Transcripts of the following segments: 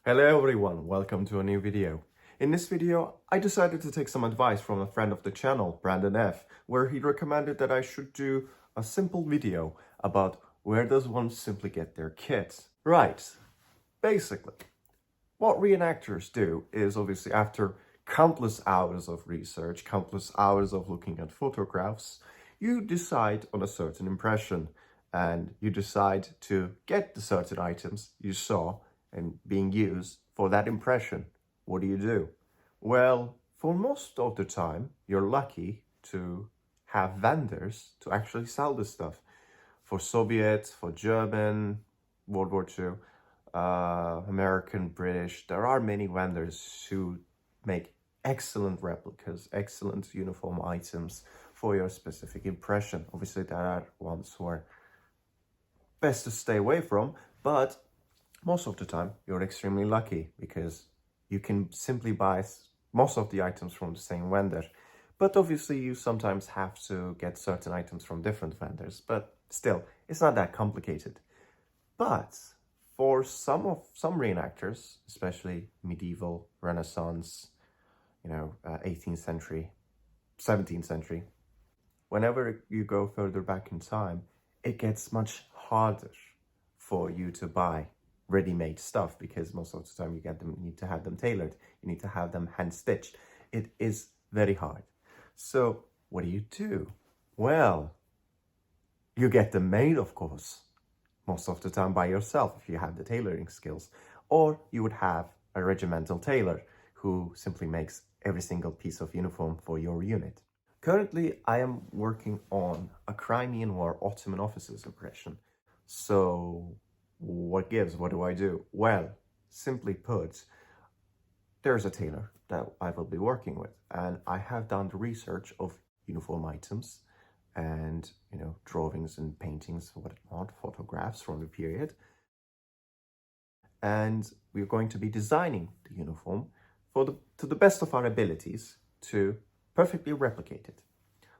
Hello everyone, welcome to a new video. In this video, I decided to take some advice from a friend of the channel, Brandon F, where he recommended that I should do a simple video about where does one simply get their kits. Right, basically, what reenactors do is obviously after countless hours of research, countless hours of looking at photographs, you decide on a certain impression and you decide to get the certain items you saw and being used for that impression. What do? Well, for most of the time, you're lucky to have vendors to actually sell this stuff. For Soviet, for German, World War II, American, British, there are many vendors who make excellent replicas, excellent uniform items for your specific impression. Obviously, there are ones who are best to stay away from, but most of the time you're extremely lucky because you can simply buy most of the items from the same vendor. But obviously you sometimes have to get certain items from different vendors, but still, it's not that complicated. But for some reenactors, especially medieval, Renaissance, 18th century, 17th century, whenever you go further back in time, it gets much harder for you to buy ready-made stuff because most of the time you need to have them tailored, you need to have them hand-stitched. It is very hard. So what do? Well, you get them made, of course, most of the time by yourself if you have the tailoring skills, or you would have a regimental tailor who simply makes every single piece of uniform for your unit. Currently, I am working on a Crimean War Ottoman officers impression. So what gives? What do I do? Well, simply put, there's a tailor that I will be working with, and I have done the research of uniform items and, drawings and paintings, whatnot, photographs from the period. And we're going to be designing the uniform to the best of our abilities to perfectly replicate it.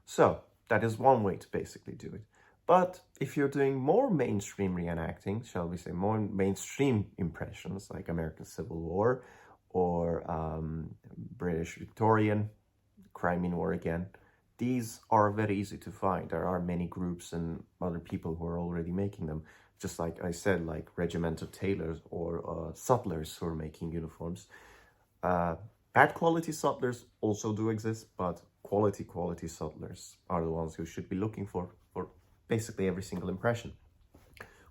So that is one way to basically do it. But if you're doing more mainstream reenacting, shall we say more mainstream impressions like American Civil War or British Victorian, Crimean War again, these are very easy to find. There are many groups and other people who are already making them. Just like I said, like regimental tailors or sutlers who are making uniforms. Bad quality sutlers also do exist, but quality sutlers are the ones who should be looking for basically every single impression.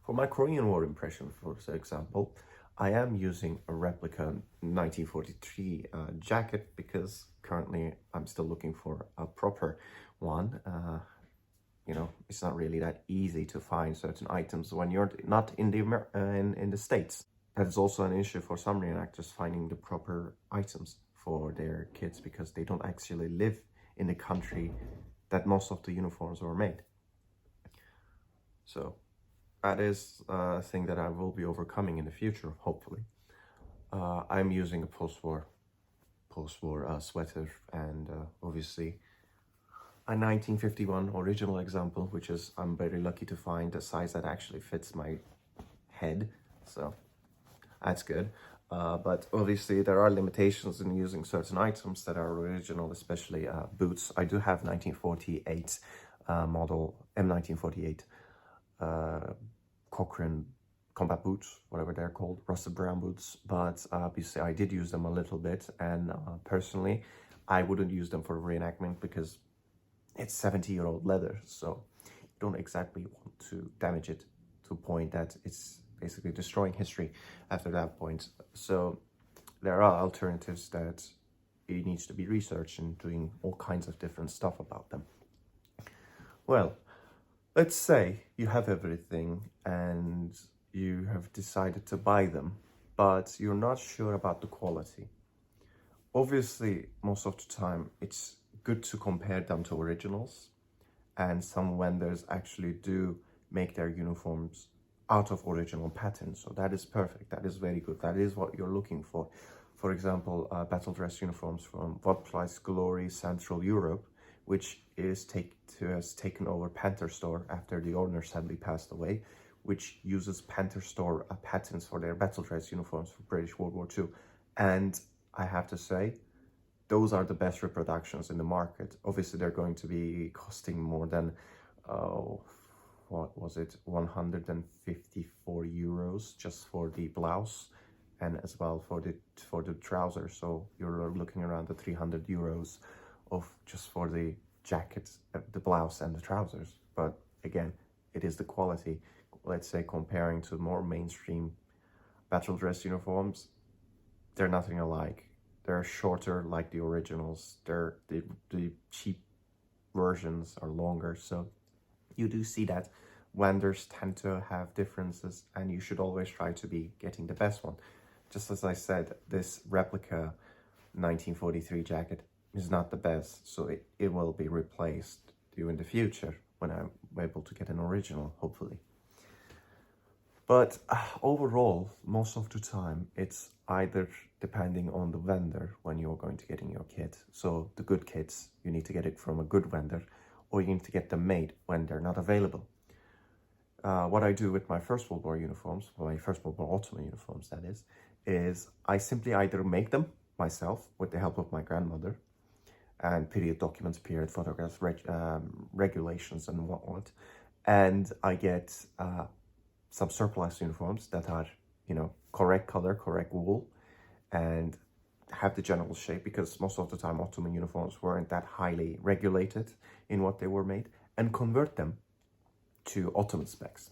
For my Korean War impression, for example, I am using a replica 1943 jacket because currently I'm still looking for a proper one. It's not really that easy to find certain items when you're not in the States. That is also an issue for some reenactors, finding the proper items for their kids because they don't actually live in the country that most of the uniforms were made. So that is a thing that I will be overcoming in the future, hopefully. I'm using a post-war sweater and obviously a 1951 original example, which is I'm very lucky to find a size that actually fits my head. So that's good. But obviously there are limitations in using certain items that are original, especially boots. I do have 1948 model M1948 Cochrane combat boots, whatever they're called, rusted brown boots. But obviously I did use them a little bit, and personally I wouldn't use them for reenactment because it's 70-year-old leather, so you don't exactly want to damage it to a point that it's basically destroying history after that point. So there are alternatives that it needs to be researched and doing all kinds of different stuff about them. Well, let's say you have everything and you have decided to buy them, but you're not sure about the quality. Obviously, most of the time, it's good to compare them to originals, and some vendors actually do make their uniforms out of original patterns. So that is perfect. That is very good. That is what you're looking for. For example, battle dress uniforms from Vodplice Glory Central Europe, which has taken over Panther Store after the owner sadly passed away, which uses Panther Store patents for their battle dress uniforms for British World War II. And I have to say, those are the best reproductions in the market. Obviously, they're going to be costing more than, what was it, 154 euros just for the blouse, and as well for the trousers. So you're looking around the 300 euros of just for the jacket, the blouse and the trousers. But again, it is the quality. Let's say comparing to more mainstream battle dress uniforms, they're nothing alike. They're shorter like the originals. The cheap versions are longer. So you do see that vendors tend to have differences, and you should always try to be getting the best one. Just as I said, this replica 1943 jacket is not the best, so it will be replaced in the future when I'm able to get an original, hopefully. But overall, most of the time, it's either depending on the vendor when you're going to get in your kit. So the good kits, you need to get it from a good vendor, or you need to get them made when they're not available. What I do with my First World War uniforms, my First World War Ottoman uniforms that is I simply either make them myself with the help of my grandmother, and period documents, period photographs, regulations and whatnot, and I get some surplus uniforms that are, correct color, correct wool, and have the general shape, because most of the time Ottoman uniforms weren't that highly regulated in what they were made, and convert them to Ottoman specs.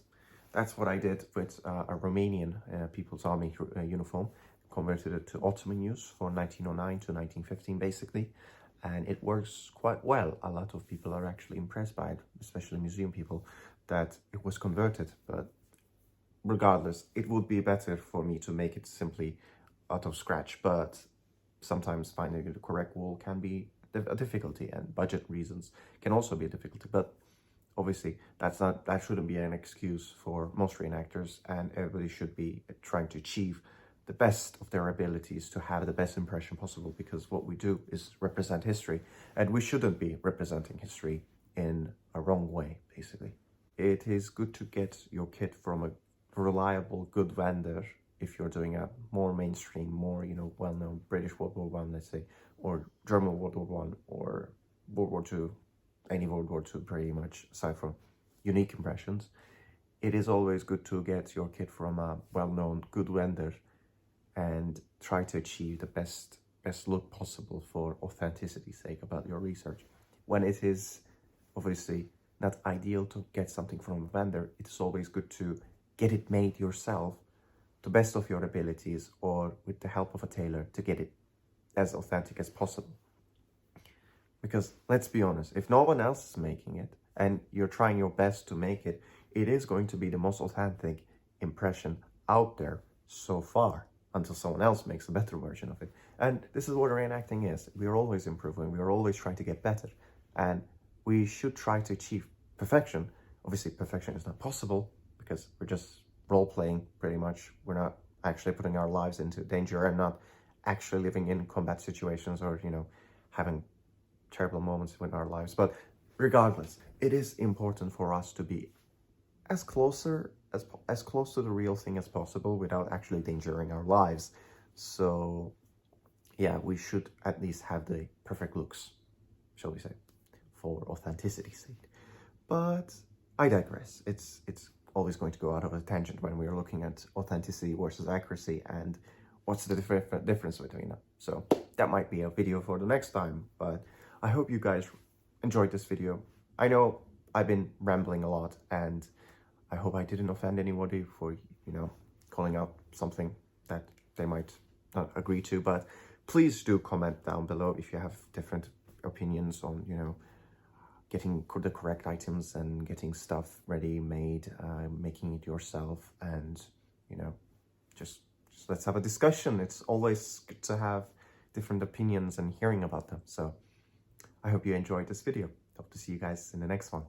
That's what I did with a Romanian People's Army uniform, converted it to Ottoman use for 1909 to 1915 basically, and it works quite well. A lot of people are actually impressed by it, especially museum people, that it was converted. But regardless, it would be better for me to make it simply out of scratch, but sometimes finding the correct wool can be a difficulty, and budget reasons can also be a difficulty. But obviously, that shouldn't be an excuse for most reenactors, and everybody should be trying to achieve the best of their abilities to have the best impression possible, because what we do is represent history, and we shouldn't be representing history in a wrong way, basically. It is good to get your kit from a reliable, good vendor if you're doing a more mainstream, more, well-known British World War I, let's say, or German World War I, or World War II, any World War II pretty much, aside from unique impressions. It is always good to get your kit from a well-known, good vendor and try to achieve the best look possible for authenticity's sake about your research. When it is obviously not ideal to get something from a vendor, it's always good to get it made yourself to best of your abilities, or with the help of a tailor, to get it as authentic as possible. Because let's be honest, if no one else is making it and you're trying your best to make it, it is going to be the most authentic impression out there so far, until someone else makes a better version of it. And this is what reenacting is. We are always improving. We are always trying to get better. And we should try to achieve perfection. Obviously, perfection is not possible, because we're just role-playing, pretty much. We're not actually putting our lives into danger, and not actually living in combat situations, or, having terrible moments in our lives. But regardless, it is important for us to be as close to the real thing as possible without actually endangering our lives. So yeah, we should at least have the perfect looks, shall we say, for authenticity's sake. But I digress. It's always going to go out of a tangent when we are looking at authenticity versus accuracy, and what's the difference between them. So that might be a video for the next time, but I hope you guys enjoyed this video. I know I've been rambling a lot, and I hope I didn't offend anybody for, calling out something that they might not agree to, but please do comment down below if you have different opinions on, getting the correct items and getting stuff ready made, making it yourself, and, just let's have a discussion. It's always good to have different opinions and hearing about them. So I hope you enjoyed this video. Hope to see you guys in the next one.